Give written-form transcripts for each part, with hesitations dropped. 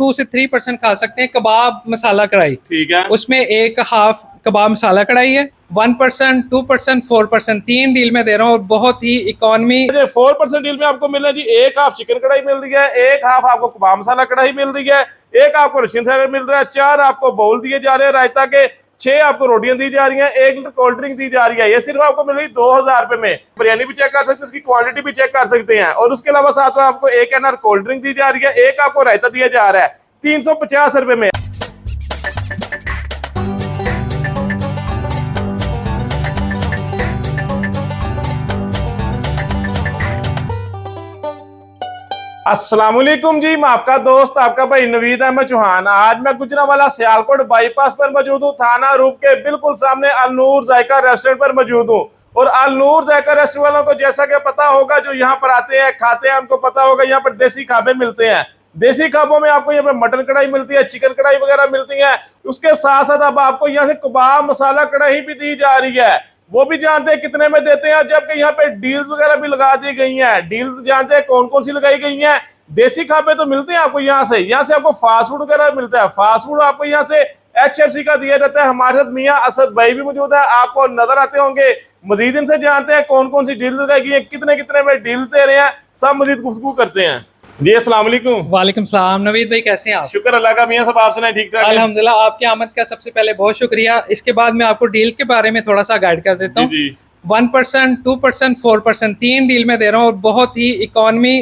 2 से 3% खा सकते हैं। कबाब मसाला कढ़ाई, ठीक है, उसमें एक हाफ कबाब मसाला कढ़ाई है। 1%, 2%, 4%, 3 डील में दे रहा हूँ और बहुत ही इकोनॉमी। 4% डील में आपको मिल रहा है जी, एक हाफ चिकन कढ़ाई मिल रही है, एक हाफ आपको कबाब मसाला कढ़ाई मिल रही है, एक आपको रशियन सैलेड मिल रहा है, 4 आपको बाउल दिए जा रहे हैं रायता के, 6 आपको रोटियां दी जा रही हैं, 1 लीटर कोल्ड ड्रिंक दी जा रही है। ये सिर्फ आपको मिल रही 2000 रुपए में। बिरयानी भी चेक कर सकते हैं, इसकी क्वांटिटी भी चेक कर सकते हैं। और उसके अलावा साथ में आपको 1 एनआर कोल्ड ड्रिंक दी जा रही है, एक आपको रायता दिया जा रहा है 350 रुपए में। अस्सलाम वालेकुम जी, मैं आपका दोस्त आपका भाई नवीद अहमद चौहान। आज मैं गुजरांवाला सियालकोट बाईपास पर मौजूद हूँ, थाना रूप के बिल्कुल सामने अल नूर जायका रेस्टोरेंट पर मौजूद हूँ। और अल नूर जायका रेस्टोरेंट वालों को जैसा कि पता होगा, जो यहाँ पर आते हैं खाते हैं उनको पता होगा, यहाँ पर देसी खाबे मिलते हैं। देसी खाबों में आपको यहाँ पे मटन कढ़ाई मिलती है, चिकन कढ़ाई वगैरह मिलती है। उसके साथ साथ अब आपको यहाँ से कबाब मसाला कढ़ाई भी दी जा रही है, वो भी जानते हैं कितने में देते हैं। जबकि यहाँ पे डील्स वगैरह भी लगा दी गई हैं। डील्स जानते हैं कौन कौन सी लगाई गई हैं। देसी खापे तो मिलते हैं आपको यहाँ से आपको फास्ट फूड वगैरह मिलता है। फास्ट फूड आपको यहाँ से HFC का दिया जाता है। हमारे साथ मियां असद भाई भी मौजूद है, आपको नजर आते होंगे। मजीद इनसे जानते हैं कौन कौन सी डील लगाई गई है, कितने कितने में डील्स दे रहे हैं, सब मजीद गुफ्तगू करते हैं। जी अस्सलाम वालेकुम। वालेकुम सलाम। नवीद भाई कैसे हैं आप? शुक्र अल्लाह का, मियां सब आप सुनाए ठीक ठाक? अल्हम्दुलिल्लाह। आपकी आमद का सबसे पहले बहुत शुक्रिया। इसके बाद मैं आपको डील के बारे में थोड़ा सा गाइड कर देता हूँ। 1%, 2%, 4%, 3 डील में दे रहा हूँ और बहुत ही इकोनॉमी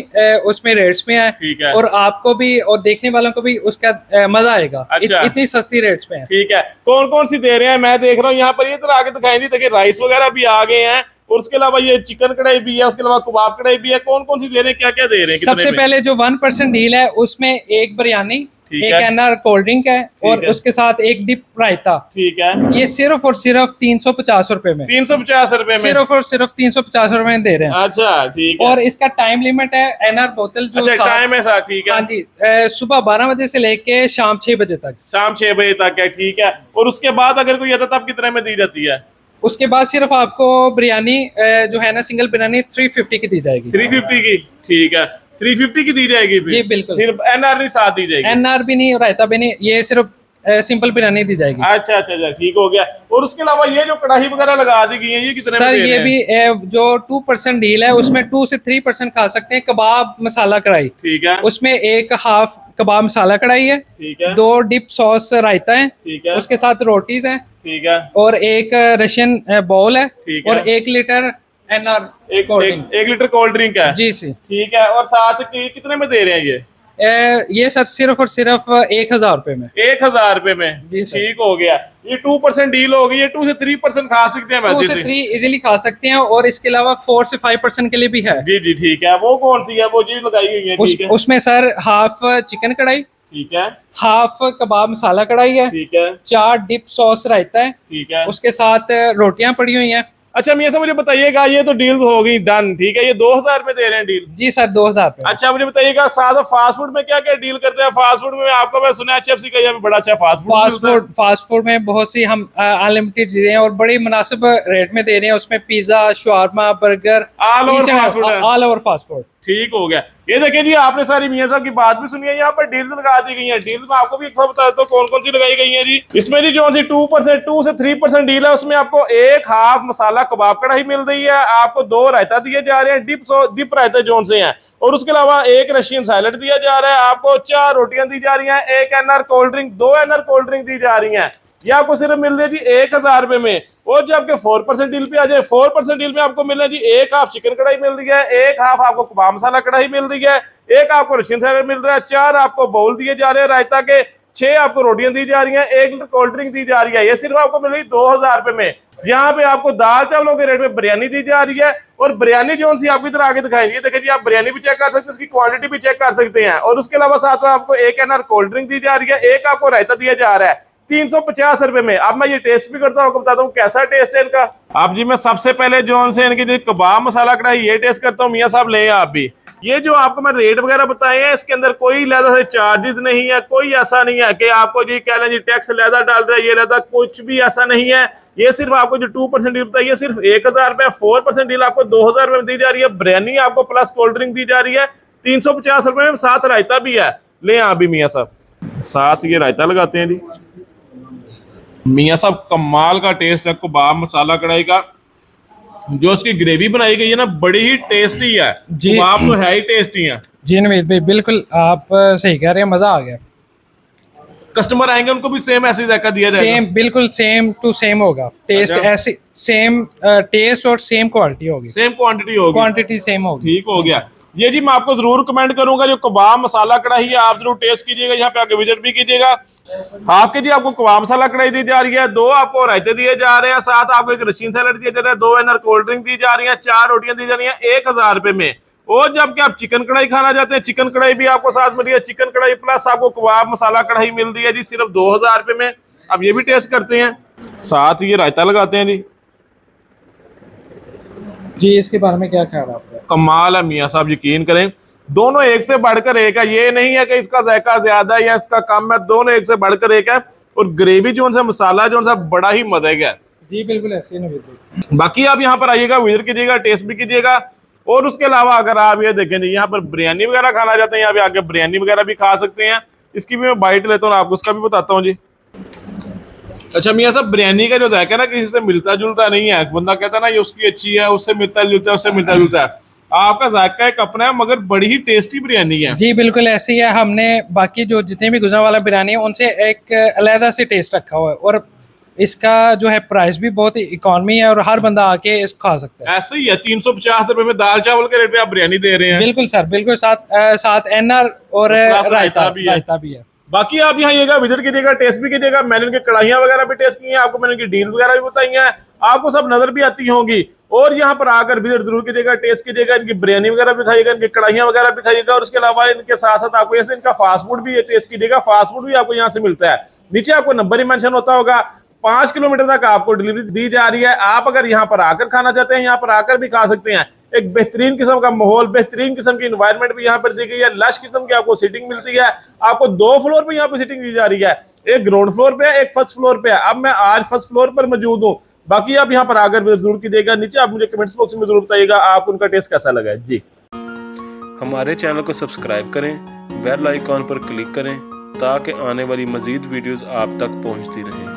उसमें रेट्स में है। और आपको भी और देखने वालों को भी उसका मजा आएगा। अच्छा। इतनी सस्ती रेट्स में है। ठीक है, कौन कौन सी दे रहे हैं? मैं देख रहा हूँ यहाँ पर, ये तो आगे दिखाई नहीं, देखिए राइस वगैरह भी आ गए हैं और उसके अलावा ये चिकन कढ़ाई भी है, उसके अलावा कबाब कढ़ाई भी है। कौन कौन सी दे रहे हैं, क्या क्या दे रहे हैं? सबसे पहले जो 1% डील है उसमें एक बिरयानी, एक एनआर कोल्ड ड्रिंक है और उसके साथ एक डिप रायता। ठीक है, ये सिर्फ और सिर्फ 350 रुपए में। 350 रुपए में सिर्फ और सिर्फ 350 रुपए में दे रहे हैं। अच्छा ठीक है। और इसका टाइम लिमिट है एनआर बोतल जो टाइम है साथ। ठीक है, हाँ जी, सुबह 12 बजे से लेके शाम 6 बजे तक। शाम 6 बजे तक है, ठीक है। और उसके बाद अगर कोई आता तब कितने में दी जाती है? उसके बाद सिर्फ आपको बिरयानी जो है ना, सिंगल बिरयानी 350 की दी जाएगी। 350 की? ठीक है, 350 की दी जाएगी फिर? जी बिल्कुल। फिर एनआर नहीं साथ दी जाएगी? एनआर भी नहीं, रायता भी नहीं, ये सिर्फ सिंपल बिरयानी दी जाएगी। अच्छा अच्छा अच्छा, ठीक हो गया। और उसके अलावा ये जो कढ़ाई वगैरह लगा दी गई है, ये कितने सर? में दे ये रहे हैं? भी जो 2% डील है उसमें 2 से 3% खा सकते हैं। कबाब मसाला कढ़ाई, ठीक है, उसमें एक हाफ कबाब मसाला कढ़ाई है, ठीक है, 2 डिप सॉस रायता है, ठीक है, उसके साथ रोटीज हैं, ठीक है, और एक रशियन बाउल है, ठीक है, और 1 लीटर एनआर एक लीटर कोल्ड ड्रिंक है। जी सी, ठीक है। और साथ कितने में दे रहे हैं ये सर? सिर्फ और सिर्फ 1000 रुपए में। 1000 रुपए में? जी ठीक हो गया। ये 2% डील हो गई, ये 2 से 3% खा सकते हैं? 2 से 3 इजीली खा सकते हैं। और इसके अलावा 4 से 5% के लिए भी है। जी जी ठीक है। वो कौन सी है? वो जी लगाई हुई है, ठीक है। उसमें सर हाफ चिकन कढ़ाई, ठीक है, हाफ कबाब मसाला कढ़ाई है, ठीक है, 4 डिप सॉस रायता है, ठीक है, उसके साथ रोटियां पड़ी हुई हैं। अच्छा मियां साहब मुझे बताइएगा, ये तो डील हो गई डन, ठीक है। ये 2000 में दे रहे हैं डील? जी सर, 2000 पे। अच्छा मुझे बताइएगा, साथ फास्ट फूड में क्या क्या डील करते हैं? फास्ट फूड में आपका मैं सुना HFC का बड़ा अच्छा फास्ट फूड में बहुत सी हम अनलिमिटेड चीजें और बड़ी मुनासिब रेट में दे रहे हैं। उसमें pizza, shawarma, burger, all over fast food. ठीक हो गया। ये देखिए जी, आपने सारी मियां साहब की बात भी सुनी है। यहाँ पर डील्स लगा दी गई हैं। डील्स में आपको भी एक बार बता देता हूँ कौन कौन सी लगाई गई हैं जी। इसमें जी जो सी 2 से 3% डील है, उसमें आपको एक हाफ मसाला कबाब कढ़ाई मिल रही है, आपको 2 रायता दिए जा रहे हैं, डिप रायता जोन से हैं, और उसके अलावा 1 रशियन सैलेड दिया जा रहा है, आपको 4 रोटियां दी जा रही हैं, 1 NR cold drink, 2 NR cold drink दी जा रही हैं। ये आपको सिर्फ मिल रही है जी 1000 रुपए में। और जब आपके 4% डील पे आ जाए, 4% डील में आपको मिल रहा है जी एक हाफ चिकन कढ़ाई मिल रही है, एक हाफ आपको कबाब मसाला कढ़ाई मिल रही है, एक आपको रशियन सैलेड मिल रहा है, 4 आपको बाउल दिए जा रहे हैं रायता के, 6 आपको रोटियां दी जा रही हैं, 1 लीटर कोल्ड ड्रिंक दी जा रही है। ये सिर्फ आपको मिल रही 2000 रुपए में। यहाँ पे आपको दाल चावलों के रेट में बिरयानी दी जा रही है। और बिरयानी जो सी आपकी तरह आगे दिखाई है, देखिए जी, आप बिरयानी भी चेक कर सकते हैं, इसकी क्वांटिटी भी चेक कर सकते हैं। और उसके अलावा साथ में आपको 1 एनआर कोल्ड ड्रिंक दी जा रही है, एक आपको रायता दिया जा रहा है 350 रुपए में। अब मैं ये टेस्ट भी करता हूँ, आपको बताता हूँ कैसा टेस्ट है इनका। अब जी मैं सबसे पहले जो से इनकी जो कबाब मसाला कढ़ाई ये टेस्ट करता हूँ। मियां साहब ले आप भी, ये जो आपको मैं रेट वगैरह बताए हैं, इसके अंदर कोई लहदा से चार्जेस नहीं है, कोई ऐसा नहीं है कि आपको जी कह लें जी टैक्स लहदा डाल रहा है, ये लहदा कुछ भी ऐसा नहीं है। ये सिर्फ आपको जो 2% डील बताइए सिर्फ 1000 रुपए, 4% डील आपको 2000 रुपए में दी जा रही है। बिरयानी आपको प्लस कोल्ड ड्रिंक दी जा रही है 350 रुपए में, साथ रायता भी है। ले आप भी मियां साहब। साथ ये रायता लगाते हैं जी। मियाँ साहब कमाल का टेस्ट है कबाब मसाला कढ़ाई का। जो उसकी ग्रेवी बनाई गई है ना बड़ी ही टेस्टी है जी। कबाब तो है ही टेस्टी है जी नवीद भाई बिल्कुल आप सही कह रहे हैं, मजा आ गया। कस्टमर आएंगे उनको भी सेम ऐसे जायका दिया जाएगा। सेम बिल्कुल सेम टू सेम होगा टेस्ट। अच्छा। ऐसी सेम टेस्ट और सेम क्वालिटी होगी, सेम क्वांटिटी होगी, क्वांटिटी सेम होगी। ठीक हो गया। ये जी मैं आपको जरूर कमेंट करूंगा जो कबाब मसाला कढ़ाई है आप जरूर टेस्ट कीजिएगा, यहाँ पे आके विजिट भी कीजिएगा। हाफ के जी आपको कबाब मसाला कढ़ाई दी जा रही है, 2 आपको रायते दिए जा रहे हैं, साथ आपको एक रशीन सैलेड दिया जा रहा है, 2 एनर कोल्ड ड्रिंक दी जा रही है, 4 रोटियां दी जा रही है 1000 रुपए में। और जब कि आप चिकन कढ़ाई खाना चाहते हैं चिकन कढ़ाई भी आपको साथ मिल रही है, चिकन कढ़ाई प्लस आपको कबाब मसाला कढ़ाई मिल रही है जी सिर्फ 2000 रुपए में। अब ये भी टेस्ट करते हैं, साथ ये रायता लगाते हैं जी। जी इसके बारे में क्या ख्याल है आपका? कमाल है मियाँ साहब, यकीन करें दोनों एक से बढ़कर एक है। ये नहीं है कि इसका जायका ज्यादा है या इसका कम है, दोनों एक से बढ़कर एक है। और ग्रेवी जो सा मसाला जो सा बड़ा ही मजेगा। जी बिल्कुल ऐसे ही नहीं। बाकी आप यहाँ पर आइएगा, विजिट कीजिएगा, टेस्ट भी कीजिएगा। और उसके अलावा अगर आप ये देखें यहाँ पर बिरयानी वगैरह खाना चाहते हैं यहाँ पे आके बिरयानी वगैरह भी खा सकते हैं। इसकी भी मैं बाइट लेता हूँ, आपको उसका भी बताता हूँ जी। अच्छा मियाँ साहब बिरयानी का जो जायका ना किसी से मिलता जुलता नहीं है, बंदा कहता है ना ये उसकी अच्छी है, उससे मिलता जुलता है, उससे मिलता जुलता है। आपका जायका एक अपना है मगर बड़ी ही टेस्टी बिरयानी है। जी बिल्कुल ऐसी है। हमने बाकी जो जितने भी गुजरांवाला बिरयानी है उनसे एक अलहदा से टेस्ट रखा हुआ है और इसका जो है प्राइस भी बहुत इकॉनमी है और हर बंदा आके इसको खा सकता है। ऐसे ही है 350 रुपए में दाल चावल के रेट पे आप बिरयानी दे रहे हैं। बिल्कुल सर बिल्कुल, साथ एनआर और रायता भी है। बाकी आप यहाँ आइएगा, विजिट कीजिएगा, टेस्ट भी कीजिएगा। मैंने इनकी कढ़ाइयाँ वगैरह भी टेस्ट की हैं, आपको मैंने इनकी डील्स वगैरह भी बताई हैं, आपको सब नजर भी आती होंगी। और यहाँ पर आकर विजिट जरूर कीजिएगा, टेस्ट कीजिएगा, इनकी बिरयानी वगैरह भी खाइएगा, इनकी कढ़ाइयाँ वगैरह भी खाइएगा। और उसके अलावा इनके साथ साथ आपको जैसे इनका फास्ट फूड भी टेस्ट कीजिएगा, फास्ट फूड भी आपको यहाँ से मिलता है। नीचे आपको नंबर ही मेंशन होता होगा, 5 किलोमीटर तक आपको डिलीवरी दी जा रही है। आप अगर यहाँ पर आकर खाना चाहते हैं यहाँ पर आकर भी खा सकते हैं। एक बेहतरीन किस्म का माहौल, बेहतरीन किस्म की एनवायरनमेंट भी यहाँ पर दी गई है, लश किस्म की आपको सीटिंग मिलती है। आपको 2 फ्लोर पे यहाँ पे सीटिंग दी जा रही है, एक ग्राउंड फ्लोर पे है, एक फर्स्ट फ्लोर पे है। अब मैं आज फर्स्ट फ्लोर पर मौजूद हूँ। बाकी आप यहाँ पर आकर जरूर कीजिएगा, नीचे आप मुझे कमेंट्स बॉक्स में जरूर बताइएगा आप उनका टेस्ट कैसा लगा है जी। हमारे चैनल को सब्सक्राइब करें, बेल आइकॉन पर क्लिक करें ताकि आने वाली मजीद वीडियोस आप तक पहुंचती रहें।